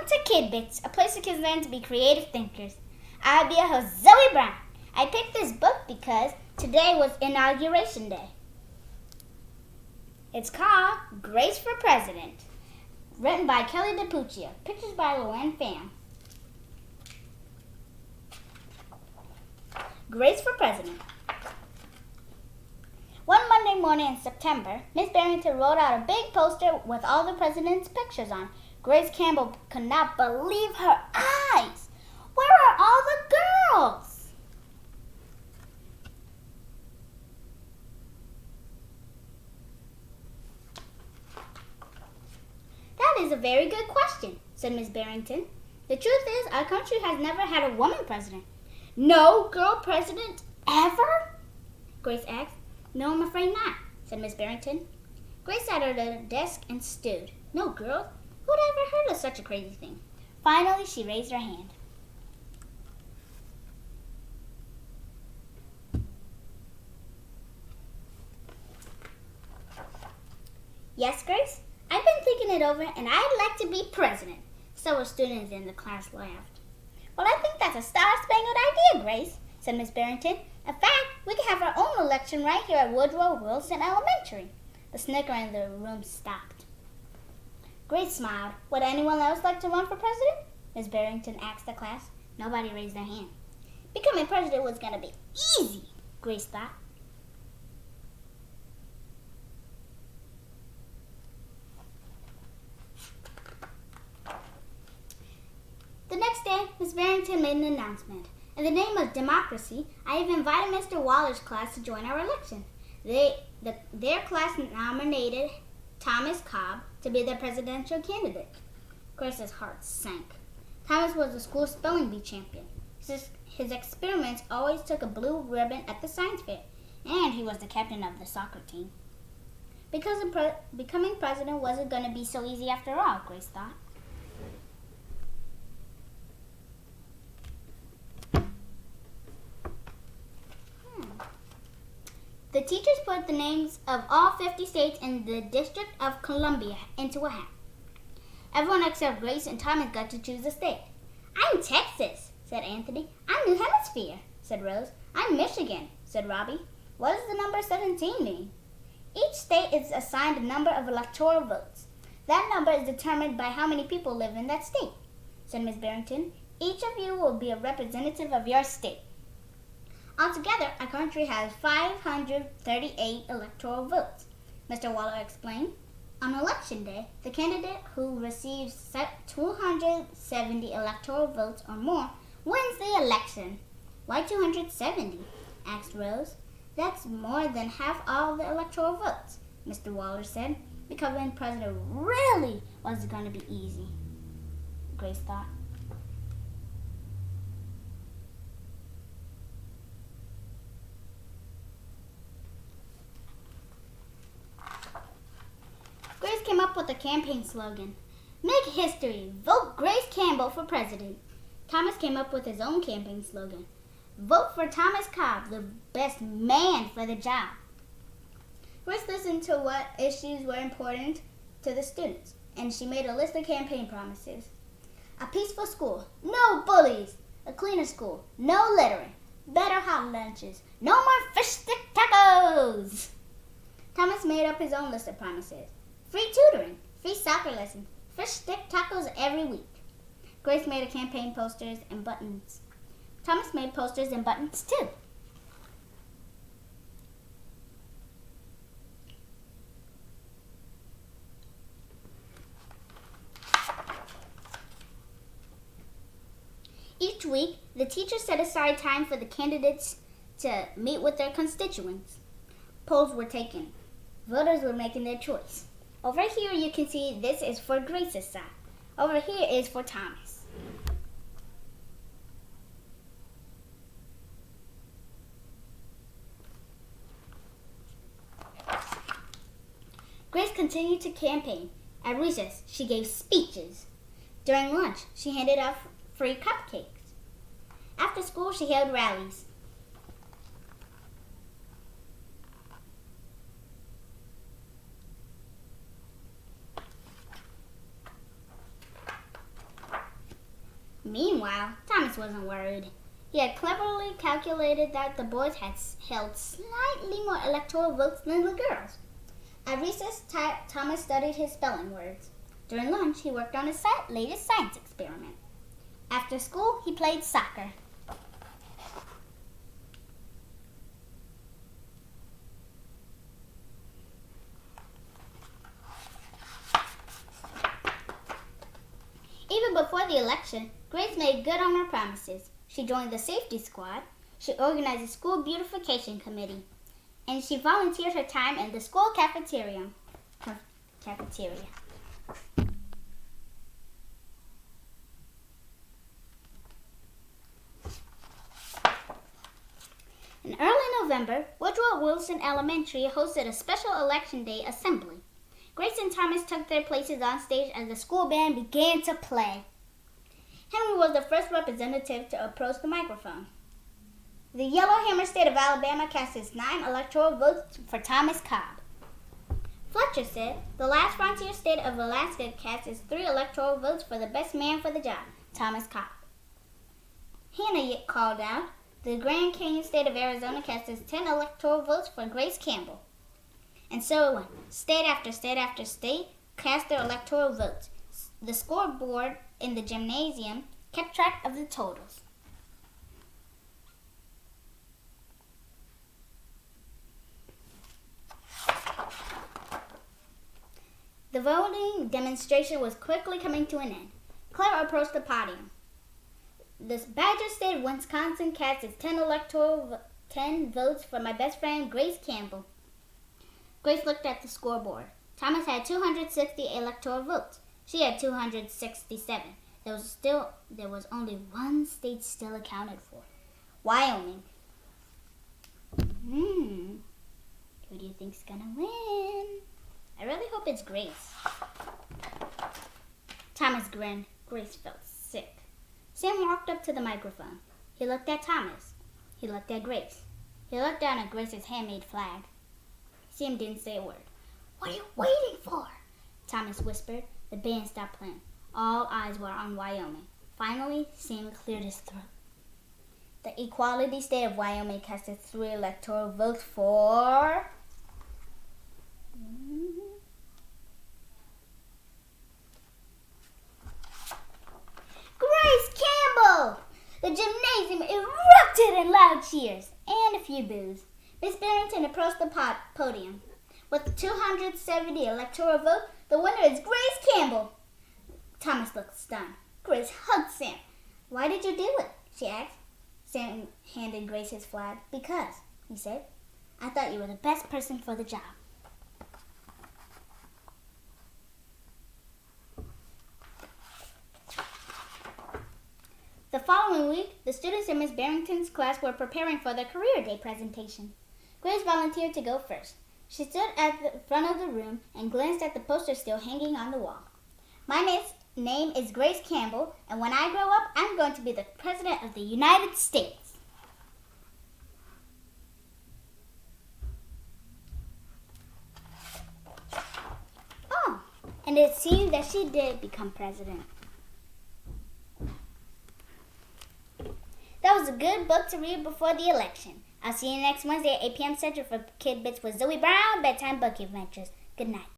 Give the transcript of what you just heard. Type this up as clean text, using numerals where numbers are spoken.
Welcome to Kid Bits, a place where kids learn to be creative thinkers. I'll be your host, Zoey Brown. I picked this book because today was Inauguration Day. It's called Grace for President, written by Kelly DiPucchio, pictures by LeUyen Pham. Grace for President. One Monday morning in September, Miss Barrington rolled out a big poster with all the president's pictures on. Grace Campbell could not believe her eyes. Where are all the girls? That is a very good question, said Miss Barrington. The truth is, our country has never had a woman president. No girl president ever? Grace asked. No, I'm afraid not, said Miss Barrington. Grace sat at her desk and stewed. No girls? Who'd ever heard of such a crazy thing? Finally, she raised her hand. Yes, Grace? I've been thinking it over, and I'd like to be president. Several students in the class laughed. Well, I think that's a star-spangled idea, Grace, said Miss Barrington. In fact, we could have our own election right here at Woodrow Wilson Elementary. The snickering in the room stopped. Grace smiled. Would anyone else like to run for president? Miss Barrington asked the class. Nobody raised their hand. Becoming president was going to be easy, Grace thought. The next day, Miss Barrington made an announcement. In the name of democracy, I have invited Mr. Waller's class to join our election. Their class nominated Thomas Cobb to be their presidential candidate. Grace's heart sank. Thomas was the school spelling bee champion. His experiments always took a blue ribbon at the science fair, and he was the captain of the soccer team. Because becoming president wasn't going to be so easy after all, Grace thought. The teachers put the names of all 50 states in the District of Columbia into a hat. Everyone except Grace and Thomas got to choose a state. I'm Texas, said Anthony. I'm New Hemisphere, said Rose. I'm Michigan, said Robbie. What does the number 17 mean? Each state is assigned a number of electoral votes. That number is determined by how many people live in that state, said Miss Barrington. Each of you will be a representative of your state. Altogether, our country has 538 electoral votes, Mr. Waller explained. On election day, the candidate who receives 270 electoral votes or more wins the election. Why 270? Asked Rose. That's more than half all the electoral votes, Mr. Waller said. Becoming president really wasn't going to be easy, Grace thought. Grace came up with a campaign slogan. Make history. Vote Grace Campbell for president. Thomas came up with his own campaign slogan. Vote for Thomas Cobb, the best man for the job. Grace listened to what issues were important to the students, and she made a list of campaign promises. A peaceful school. No bullies. A cleaner school. No littering. Better hot lunches. No more fish stick tacos. Thomas made up his own list of promises. Free tutoring, free soccer lessons, fish stick tacos every week. Grace made campaign posters and buttons. Thomas made posters and buttons too. Each week, the teachers set aside time for the candidates to meet with their constituents. Polls were taken. Voters were making their choice. Over here you can see this is for Grace's side. Over here is for Thomas. Grace continued to campaign. At recess, she gave speeches. During lunch, she handed out free cupcakes. After school, she held rallies. Meanwhile, Thomas wasn't worried. He had cleverly calculated that the boys had held slightly more electoral votes than the girls. At recess, Thomas studied his spelling words. During lunch, he worked on his latest science experiment. After school, he played soccer. Even before the election, Grace made good on her promises. She joined the safety squad, she organized a school beautification committee, and she volunteered her time in the school cafeteria. In early November, Woodrow Wilson Elementary hosted a special Election Day assembly. Grace and Thomas took their places on stage as the school band began to play. Henry was the first representative to approach the microphone. The Yellowhammer State of Alabama cast its 9 electoral votes for Thomas Cobb. Fletcher said, the last frontier state of Alaska cast its 3 electoral votes for the best man for the job, Thomas Cobb. Hannah called out, the Grand Canyon State of Arizona cast its 10 electoral votes for Grace Campbell. And so it went. State after state after state cast their electoral votes. The scoreboard in the gymnasium kept track of the totals. The voting demonstration was quickly coming to an end. Claire approached the podium. The Badger State of Wisconsin cast its 10 votes for my best friend, Grace Campbell. Grace looked at the scoreboard. Thomas had 260 electoral votes. She had 267. There was only one state still accounted for. Wyoming. Who do you think's gonna win? I really hope it's Grace. Thomas grinned. Grace felt sick. Sam walked up to the microphone. He looked at Thomas. He looked at Grace. He looked down at Grace's handmade flag. Sam didn't say a word. What are you waiting for? Thomas whispered. The band stopped playing. All eyes were on Wyoming. Finally, Sam cleared his throat. The Equality State of Wyoming cast its 3 electoral votes for Grace Campbell! The gymnasium erupted in loud cheers and a few boos. Miss Barrington approached the podium. With 270 electoral votes, the winner is Grace Campbell. Thomas looked stunned. Grace hugged Sam. Why did you do it? She asked. Sam handed Grace his flag. Because, he said, I thought you were the best person for the job. The following week, the students in Miss Barrington's class were preparing for their career day presentation. Grace volunteered to go first. She stood at the front of the room and glanced at the poster still hanging on the wall. My name is Grace Campbell, and when I grow up, I'm going to be the President of the United States. Oh, and it seemed that she did become president. That was a good book to read before the election. I'll see you next Wednesday at 8 p.m. Central for Kid Bits with Zoey Brown, Bedtime Book Adventures. Good night.